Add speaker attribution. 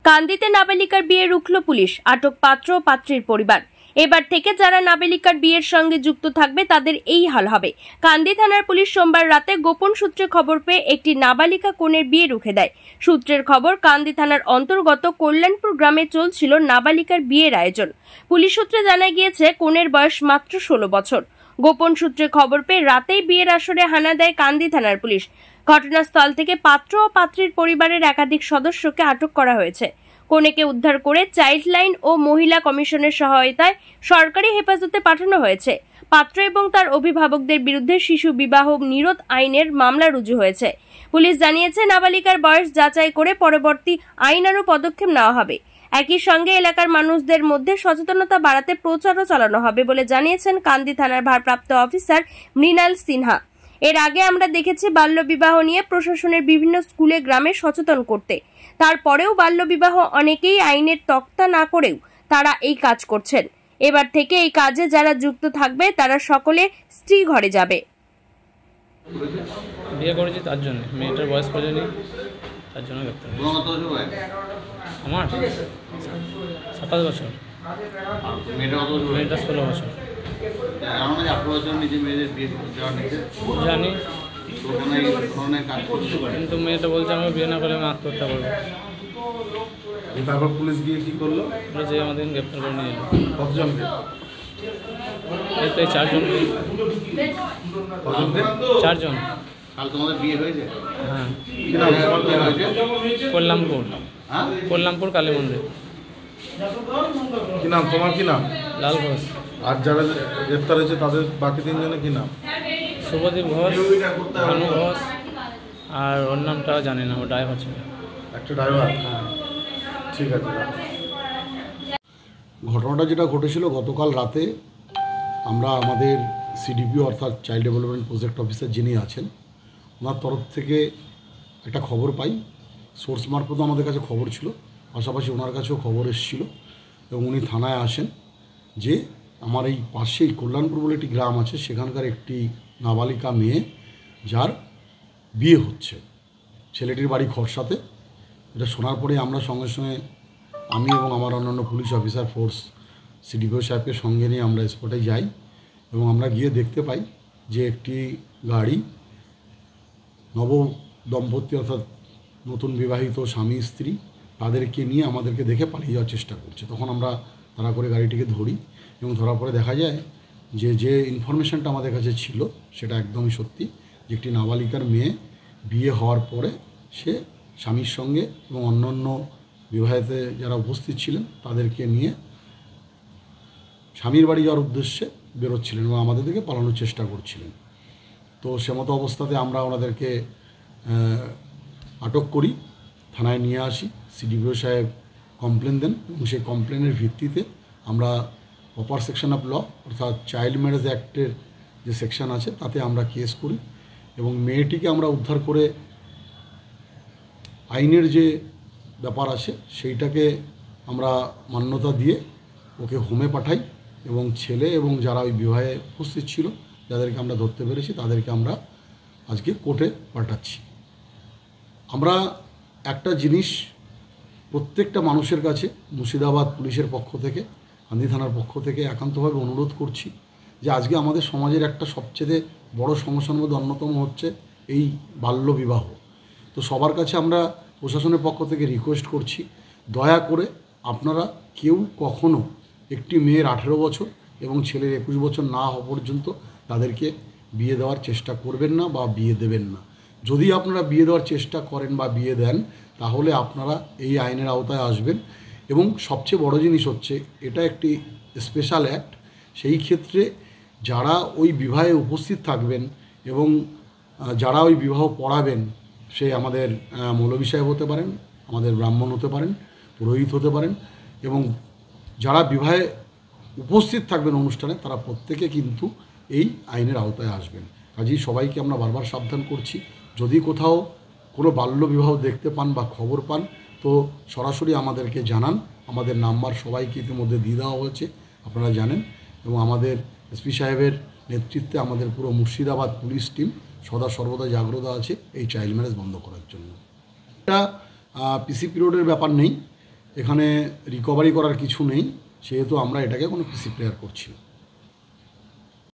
Speaker 1: কান্দিতে নাবালিকার বিয়ে রুখল পুলিশ, আটক পাত্র ও পাত্রীর পরিবার। এবার থেকে যারা নাবালিকার বিয়ের সঙ্গে যুক্ত থাকবে তাদের এই হাল হবে। কান্দি থানার পুলিশ সোমবার রাতে গোপন সূত্রে খবর পেয়ে একটি নাবালিকা কনের বিয়ে রুখে দেয়। সূত্রের খবর, কান্দি থানার অন্তর্গত কল্যাণপুর গ্রামে চলছিল নাবালিকার বিয়ের আয়োজন। পুলিশ সূত্রে জানা গিয়েছে কনের বয়স মাত্র 16 বছর। গোপন সূত্রে খবর পেয়ে রাতেই বিয়ের আসরে হানা দেয় কান্দি থানার পুলিশ। ঘটনাস্থল থেকে পাত্র ও পাত্রীর পরিবারের একাধিক সদস্যকে আটক করা হয়েছে। কনেকে উদ্ধার করে চাইল্ড লাইন ও মহিলা কমিশনের সহায়তায় সরকারি হেফাজতে পাঠানো হয়েছে। পাত্র এবং তার অভিভাবকদের বিরুদ্ধে শিশু বিবাহ নিরোধ আইনের মামলা রুজু হয়েছে। পুলিশ জানিয়েছে, নাবালিকার বয়স যাচাই করে পরবর্তী আইনানুগ পদক্ষেপ নেওয়া হবে। একই সঙ্গে এলাকার মানুষদের মধ্যে সচেতনতা বাড়াতে প্রচারও চালানো হবে বলে জানিয়েছেন কান্দি থানার ভারপ্রাপ্ত অফিসার মৃণাল সিনহা। এর আগে আমরা দেখেছি বাল্যবিবাহ নিয়ে প্রশাসনের বিভিন্ন স্কুলে গ্রামে সচেতন করতে। তারপরেও বাল্যবিবাহ অনেকেই আইনের তক্তা না করেও তারা এই কাজ করছেন। এবার থেকে এই কাজে যারা যুক্ত থাকবে তারা সকলে স্ত্রী ঘরে যাবে।
Speaker 2: বিয়ে করেছি তার জন্য, মেয়েটার বয়স পড়েনি তার জন্য গ্রেপ্তার। আমার 27 বছর, মেয়েটা 16 বছর। জানি, কিন্তু মেয়েটা বলছে আমি বিয়ে না করলে আমি আত্মহত্যা করবো।
Speaker 3: তারপর পুলিশ গিয়ে কি করলো?
Speaker 2: যে আমাদের গ্রেপ্তার করে নিয়ে এলো।
Speaker 3: কতজনকে?
Speaker 2: এই তো 4 জন।
Speaker 3: কতজনকে?
Speaker 2: 4 জন।
Speaker 4: কাল তোমাদের বিয়ে হয়েছে?
Speaker 2: হ্যাঁ।
Speaker 3: কি নাম তোমার? বিয়ে হয়েছে
Speaker 2: কল্যাণপুর, কল্যাণপুর কালী মন্দির।
Speaker 3: কি নাম তোমার? কি নাম?
Speaker 2: লাল ঘোষ।
Speaker 3: আর যারা গ্রেপ্তার হয়েছে তাদের বাকি 3 জনের কি নাম?
Speaker 2: শুভদীপ ঘোষ, ভানু ঘোষ, আর ওর নামটাও জানি না, ও ড্রাইভার ছিল।
Speaker 3: একটা ড্রাইভার?
Speaker 2: হ্যাঁ।
Speaker 3: ঠিক আছে।
Speaker 5: ঘটনাটা যেটা ঘটেছিল গতকাল রাতে, আমরা আমাদের সিডিপিও অর্থাৎ চাইল্ড ডেভেলপমেন্ট প্রজেক্ট অফিসার যিনি আছেন ওনার তরফ থেকে একটা খবর পাই। সোর্স মারফত আমাদের কাছে খবর ছিল, পাশাপাশি ওনার কাছেও খবর এসেছিল এবং উনি থানায় আসেন যে আমার এই পাশেই কল্যাণপুর বলে একটি গ্রাম আছে, সেখানকার একটি নাবালিকা মেয়ে যার বিয়ে হচ্ছে, ছেলেটির বাড়ি খরসাতে। এটা শোনার পরে আমরা সঙ্গে সঙ্গে আমি এবং আমার অন্যান্য পুলিশ অফিসার ফোর্স সিডিপিও সাহেবকে সঙ্গে নিয়ে আমরা স্পটে যাই এবং আমরা গিয়ে দেখতে পাই যে একটি গাড়ি নব দম্পতি অর্থাৎ নতুন বিবাহিত স্বামী স্ত্রী তাদেরকে নিয়ে আমাদেরকে দেখে পালিয়ে যাওয়ার চেষ্টা করছে। তখন আমরা তাড়া করে গাড়িটিকে ধরি এবং ধরার পরে দেখা যায় যে ইনফরমেশনটা আমাদের কাছে ছিল সেটা একদমই সত্যি, যে একটি নাবালিকার মেয়ে বিয়ে হওয়ার পরে সে স্বামীর সঙ্গে এবং অন্যান্য বিবাহেতে যারা উপস্থিত ছিলেন তাদেরকে নিয়ে স্বামীর বাড়ি যাওয়ার উদ্দেশ্যে বেরোচ্ছিলেন এবং আমাদের দিকে পালানোর চেষ্টা করছিলেন। তো সেমতো অবস্থাতে আমরা ওনাদেরকে আটক করি, থানায় নিয়ে আসি। সিডিপিও সাহেব কমপ্লেন দেন এবং সেই কমপ্লেনের ভিত্তিতে আমরা প্রপার সেকশন অফ ল অর্থাৎ চাইল্ড ম্যারেজ অ্যাক্টের যে সেকশন আছে তাতে আমরা কেস করি এবং মেয়েটিকে আমরা উদ্ধার করে আইনের যে ব্যাপার আছে সেইটাকে আমরা মান্যতা দিয়ে ওকে হোমে পাঠাই এবং ছেলে এবং যারা ওই বিবাহে উপস্থিত ছিল যাদেরকে আমরা ধরতে পেরেছি তাদেরকে আমরা আজকে কোর্টে পাঠাচ্ছি। আমরা একটা জিনিস প্রত্যেকটা মানুষের কাছে মুর্শিদাবাদ পুলিশের পক্ষ থেকে, কান্দি থানার পক্ষ থেকে একান্তভাবে অনুরোধ করছি যে আজকে আমাদের সমাজের একটা সবচেয়ে বড় সমস্যার মধ্যে অন্যতম হচ্ছে এই বাল্যবিবাহ। তো সবার কাছে আমরা প্রশাসনের পক্ষ থেকে রিকোয়েস্ট করছি, দয়া করে আপনারা কেউ কখনো একটি মেয়ের 18 বছর এবং ছেলের 21 বছর না হওয়া পর্যন্ত তাদেরকে বিয়ে দেওয়ার চেষ্টা করবেন না বা বিয়ে দেবেন না। যদি আপনারা বিয়ে দেওয়ার চেষ্টা করেন বা বিয়ে দেন তাহলে আপনারা এই আইনের আওতায় আসবেন এবং সবচেয়ে বড় জিনিস হচ্ছে এটা একটি স্পেশাল অ্যাক্ট। সেই ক্ষেত্রে যারা ওই বিবাহে উপস্থিত থাকবেন এবং যারা ওই বিবাহ পড়াবেন, সে আমাদের মৌলভী সাহেব হতে পারেন, আমাদের ব্রাহ্মণ হতে পারেন, পুরোহিত হতে পারেন এবং যারা বিবাহে উপস্থিত থাকবেন অনুষ্ঠানে তারা প্রত্যেকে কিন্তু এই আইনের আওতায় আসবেন। কাজেই সবাইকে আমরা বারবার সাবধান করছি, যদি কোথাও কোনো বাল্যবিবাহ দেখতে পান বা খবর পান তো সরাসরি আমাদেরকে জানান। আমাদের নাম্বার সবাইকে ইতিমধ্যে দিয়ে দেওয়া হয়েছে, আপনারা জানেন, এবং আমাদের এসপি সাহেবের নেতৃত্বে আমাদের পুরো মুর্শিদাবাদ পুলিশ টিম সদা সর্বদা জাগ্রত আছে এই চাইল্ড ম্যারেজ বন্ধ করার জন্য। এটা পিসি পিরিয়ডের ব্যাপার নেই, এখানে রিকভারি করার কিছু নেই, সেহেতু আমরা এটাকে কোনো পিসি প্রেয়ার করছি না।